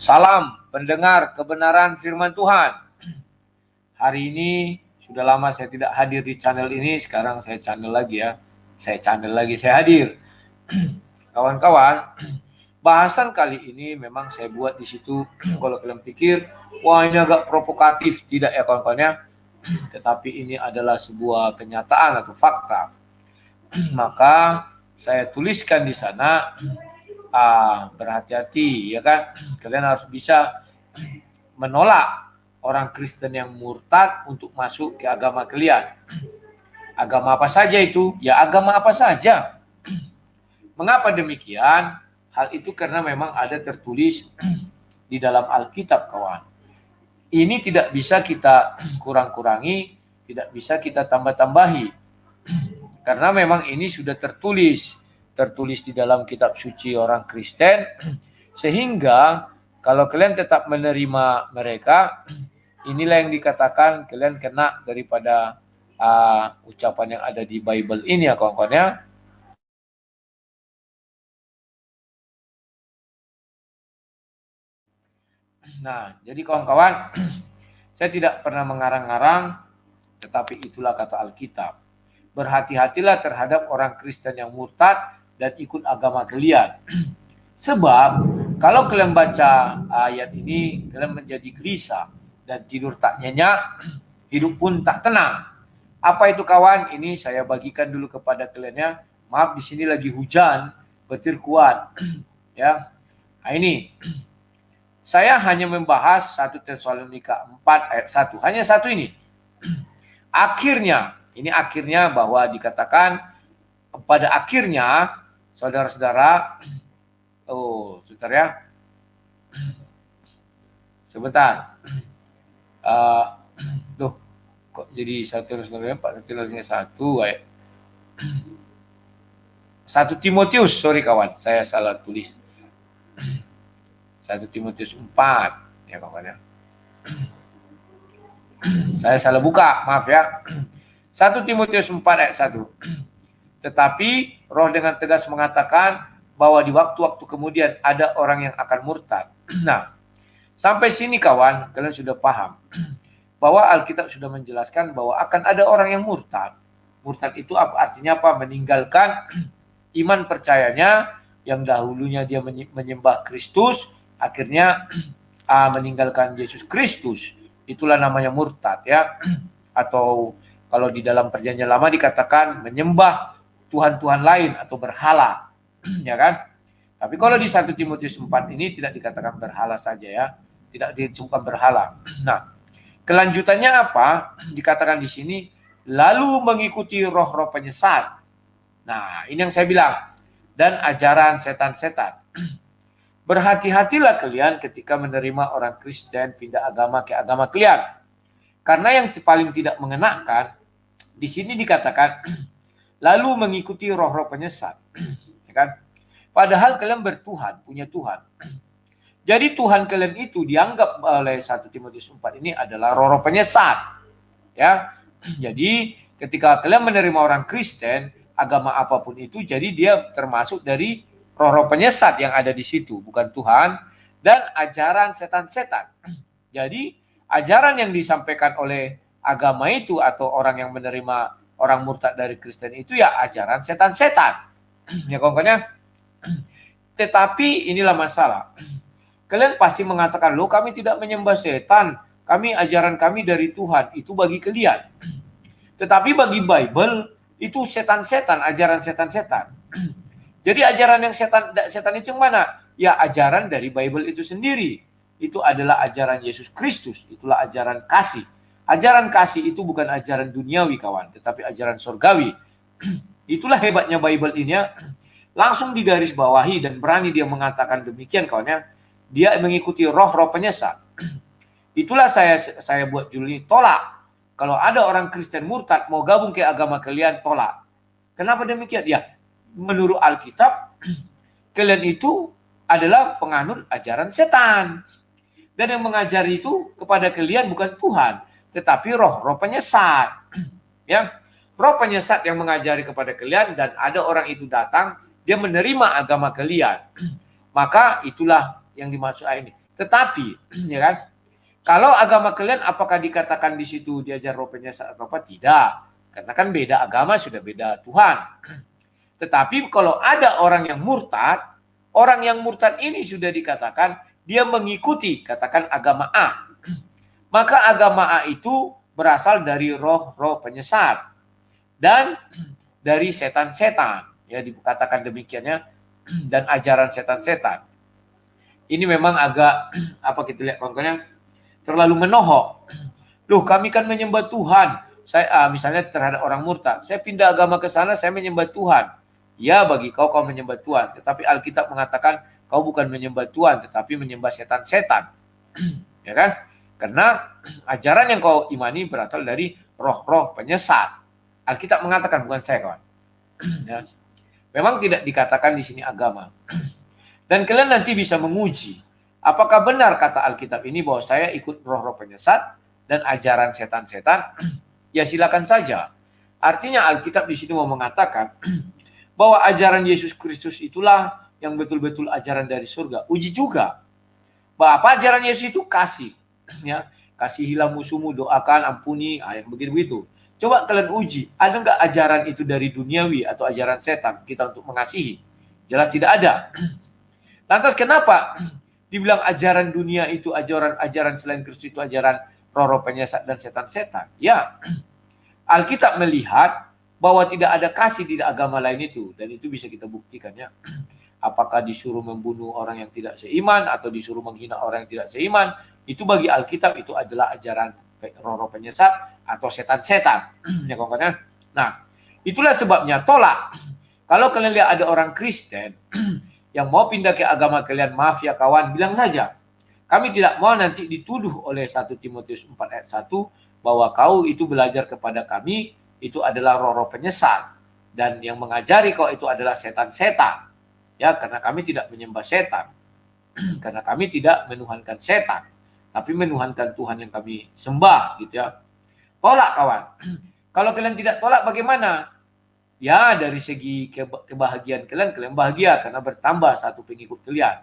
Salam pendengar kebenaran firman Tuhan. Hari ini sudah lama saya tidak hadir di channel ini, sekarang saya channel lagi ya. Saya hadir. Kawan-kawan, bahasan kali ini memang saya buat di situ. Kalau kalian pikir, wah ini agak provokatif, tidak ya kawan-kawan ya. Tetapi ini adalah sebuah kenyataan atau fakta. Maka saya tuliskan di sana, berhati-hati ya kan. Kalian harus bisa menolak orang Kristen yang murtad untuk masuk ke agama kalian. Agama apa saja itu? Ya agama apa saja. Mengapa demikian? Hal itu karena memang ada tertulis di dalam Alkitab, kawan. Ini tidak bisa kita kurang-kurangi, tidak bisa kita tambah-tambahi. Karena memang ini sudah tertulis di dalam kitab suci orang Kristen, sehingga kalau kalian tetap menerima mereka, inilah yang dikatakan kalian kena daripada ucapan yang ada di Bible ini ya kawan-kawan ya. Nah, jadi kawan-kawan, saya tidak pernah mengarang-arang, tetapi itulah kata Alkitab. Berhati-hatilah terhadap orang Kristen yang murtad dan ikut agama kalian. Sebab kalau kalian baca ayat ini, kalian menjadi gelisah dan tidur tak nyenyak, hidup pun tak tenang. Apa itu kawan? Ini saya bagikan dulu kepada kalian ya. Maaf, di sini lagi hujan, petir kuat. Ya. Nah, ini saya hanya membahas 1 Tesalonika 4 ayat 1. Hanya satu ini. Akhirnya bahwa dikatakan pada akhirnya saudara-saudara, sebentar ya. Sebentar. Kok jadi 1 Tesalonika 1 ayat 1 Timotius, sorry kawan, saya salah tulis. 1 Timotius 4 ya kawan ya. Saya salah buka, maaf ya. 1 Timotius 4 ayat 1. Tetapi Roh dengan tegas mengatakan bahwa di waktu-waktu kemudian ada orang yang akan murtad. Nah, sampai sini kawan, kalian sudah paham bahwa Alkitab sudah menjelaskan bahwa akan ada orang yang murtad. Murtad itu artinya apa? Meninggalkan iman percayanya yang dahulunya dia menyembah Kristus, akhirnya meninggalkan Yesus Kristus. Itulah namanya murtad ya. Atau kalau di dalam perjanjian lama dikatakan menyembah Tuhan-Tuhan lain atau berhala. Ya kan? Tapi kalau di 1 Timotius 4 ini tidak dikatakan berhala saja ya. Tidak disebutkan berhala. Nah, kelanjutannya apa? Dikatakan di sini, lalu mengikuti roh-roh penyesat. Nah, ini yang saya bilang. Dan ajaran setan-setan. Berhati-hatilah kalian ketika menerima orang Kristen pindah agama ke agama kalian. Karena yang paling tidak mengenakan, di sini dikatakan, lalu mengikuti roh-roh penyesat. Ya kan? Padahal kalian bertuhan, punya Tuhan. Jadi Tuhan kalian itu dianggap oleh 1 Timotius 4 ini adalah roh-roh penyesat. Ya. Jadi ketika kalian menerima orang Kristen, agama apapun itu, jadi dia termasuk dari roh-roh penyesat yang ada di situ, bukan Tuhan, dan ajaran setan-setan. Jadi ajaran yang disampaikan oleh agama itu atau orang yang menerima orang murtad dari Kristen itu ya ajaran setan-setan. Ya kawan-kawan. Tetapi inilah masalah. Kalian pasti mengatakan, loh kami tidak menyembah setan, ajaran kami dari Tuhan, itu bagi kalian. Tetapi bagi Bible, itu setan-setan, ajaran setan-setan. Jadi ajaran yang setan itu yang mana? Ya ajaran dari Bible itu sendiri. Itu adalah ajaran Yesus Kristus, itulah ajaran kasih. Ajaran kasih itu bukan ajaran duniawi kawan, tetapi ajaran surgawi. Itulah hebatnya Bible ini ya. Langsung digaris bawahi dan berani dia mengatakan demikian kawan ya. Dia mengikuti roh-roh penyesat. Itulah saya buat judul ini, tolak. Kalau ada orang Kristen murtad mau gabung ke agama kalian, tolak. Kenapa demikian? Ya, menurut Alkitab, kalian itu adalah penganut ajaran setan. Dan yang mengajari itu kepada kalian bukan Tuhan, tetapi roh-roh penyesat. Ya, roh penyesat yang mengajari kepada kalian dan ada orang itu datang, dia menerima agama kalian. Maka itulah yang dimaksud ayat ini. Tetapi, ya kan, kalau agama kalian apakah dikatakan di situ diajar roh penyesat atau apa? Tidak. Karena kan beda agama, sudah beda Tuhan. Tetapi kalau ada orang yang murtad ini sudah dikatakan dia mengikuti, katakan agama A. Maka agama A itu berasal dari roh-roh penyesat dan dari setan-setan. Ya, dikatakan demikiannya, dan ajaran setan-setan. Ini memang agak, apa kita lihat kawan-kawan, terlalu menohok. Loh, kami kan menyembah Tuhan. Saya misalnya terhadap orang murtad, saya pindah agama ke sana, saya menyembah Tuhan. Ya, bagi kau menyembah Tuhan, tetapi Alkitab mengatakan kau bukan menyembah Tuhan, tetapi menyembah setan-setan. Ya kan? Karena ajaran yang kau imani berasal dari roh-roh penyesat. Alkitab mengatakan, bukan saya, kawan. Ya. Memang tidak dikatakan di sini agama. Dan kalian nanti bisa menguji apakah benar kata Alkitab ini bahwa saya ikut roh-roh penyesat dan ajaran setan-setan. Ya, silakan saja. Artinya Alkitab di sini mau mengatakan bahwa ajaran Yesus Kristus itulah yang betul-betul ajaran dari surga. Uji juga bahwa apa ajaran Yesus itu? Kasih. Ya, kasihilah musuhmu, doakan, ampuni, yang begitu-begitu. Coba kalian uji, ada nggak ajaran itu dari duniawi atau ajaran setan kita untuk mengasihi? Jelas tidak ada. Lantas kenapa dibilang ajaran dunia itu, ajaran selain Kristus itu ajaran roh-roh penyesat dan setan-setan? Ya, Alkitab melihat bahwa tidak ada kasih di agama lain itu, dan itu bisa kita buktikan, ya. Apakah disuruh membunuh orang yang tidak seiman atau disuruh menghina orang yang tidak seiman, itu bagi Alkitab itu adalah ajaran roh-roh penyesat atau setan-setan. Ya, kawan-kawan. Nah, itulah sebabnya tolak. Kalau kalian lihat ada orang Kristen yang mau pindah ke agama kalian, maaf ya kawan, bilang saja. Kami tidak mau nanti dituduh oleh 1 Timotius 4 ayat 1 bahwa kau itu belajar kepada kami itu adalah roh-roh penyesat dan yang mengajari kau itu adalah setan-setan. Ya, karena kami tidak menyembah setan. Karena kami tidak menuhankan setan, tapi menuhankan Tuhan yang kami sembah, gitu ya. Tolak, kawan. Kalau kalian tidak tolak bagaimana? Ya, dari segi kebahagiaan kalian bahagia karena bertambah satu pengikut kalian.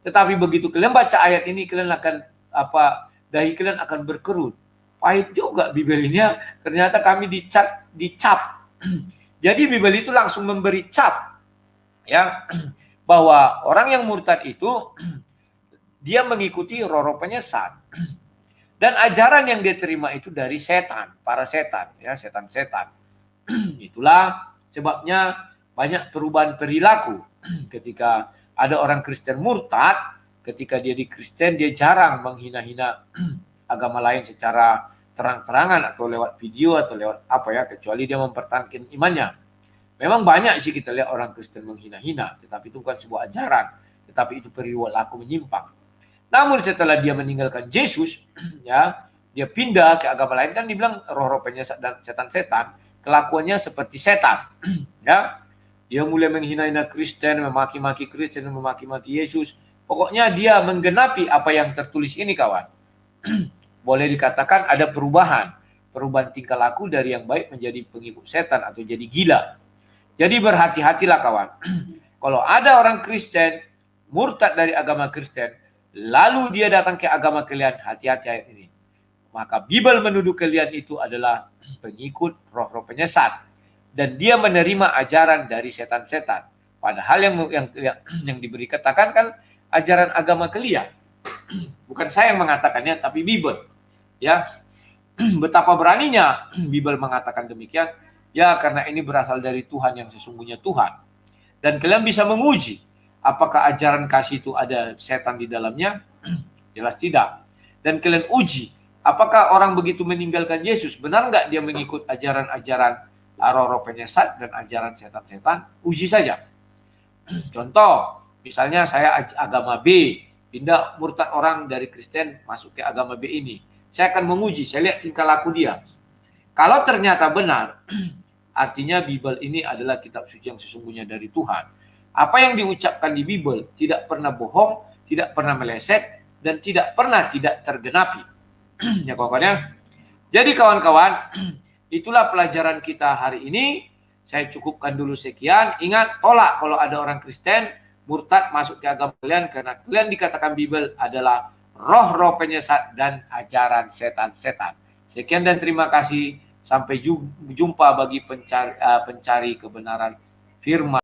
Tetapi begitu kalian baca ayat ini, kalian akan dahi kalian akan berkerut. Pahit juga Bibel ini, ya. Ternyata kami dicap. Jadi Bibel itu langsung memberi cap, ya, bahwa orang yang murtad itu dia mengikuti roh-roh penyesat. Dan ajaran yang dia terima itu dari setan, para setan, ya, setan-setan. Itulah sebabnya banyak perubahan perilaku. Ketika ada orang Kristen murtad, ketika dia di Kristen, dia jarang menghina-hina agama lain secara terang-terangan atau lewat video atau lewat apa, ya, kecuali dia mempertahankan imannya. Memang banyak sih kita lihat orang Kristen menghina-hina, tetapi itu bukan sebuah ajaran, tetapi itu perilaku menyimpang. Namun setelah dia meninggalkan Yesus, ya, dia pindah ke agama lain, kan dibilang roh-roh penyesat dan setan-setan, kelakuannya seperti setan, ya. Dia mulai menghina-hina Kristen, memaki-maki Kristen, memaki-maki Yesus. Pokoknya dia menggenapi apa yang tertulis ini, kawan. Boleh dikatakan ada perubahan tingkah laku dari yang baik menjadi pengikut setan atau jadi gila. Jadi berhati-hatilah, kawan. Kalau ada orang Kristen murtad dari agama Kristen, lalu dia datang ke agama kalian, hati-hati ayat ini. Maka Bibel menuduh kalian itu adalah pengikut roh-roh penyesat dan dia menerima ajaran dari setan-setan. Padahal yang diberi katakan kan ajaran agama kalian. Bukan saya yang mengatakannya, tapi Bibel. Ya, betapa beraninya Bibel mengatakan demikian. Ya, karena ini berasal dari Tuhan yang sesungguhnya Tuhan. Dan kalian bisa menguji apakah ajaran kasih itu ada setan di dalamnya? Jelas tidak. Dan kalian uji apakah orang begitu meninggalkan Yesus, benar nggak dia mengikut ajaran-ajaran roh-roh penyesat dan ajaran setan-setan? Uji saja. Contoh, misalnya saya agama B, pindah murtad orang dari Kristen masuk ke agama B ini. Saya akan menguji, saya lihat tingkah laku dia. Kalau ternyata benar, artinya Bibel ini adalah kitab suci yang sesungguhnya dari Tuhan. Apa yang diucapkan di Bibel tidak pernah bohong, tidak pernah meleset, dan tidak pernah tidak tergenapi. Ya, kawan-kawan. Jadi kawan-kawan, itulah pelajaran kita hari ini. Saya cukupkan dulu sekian. Ingat, tolak kalau ada orang Kristen murtad masuk ke agama kalian karena kalian dikatakan Bible adalah roh-roh penyesat dan ajaran setan-setan. Sekian dan terima kasih. Sampai jumpa bagi pencari kebenaran firman.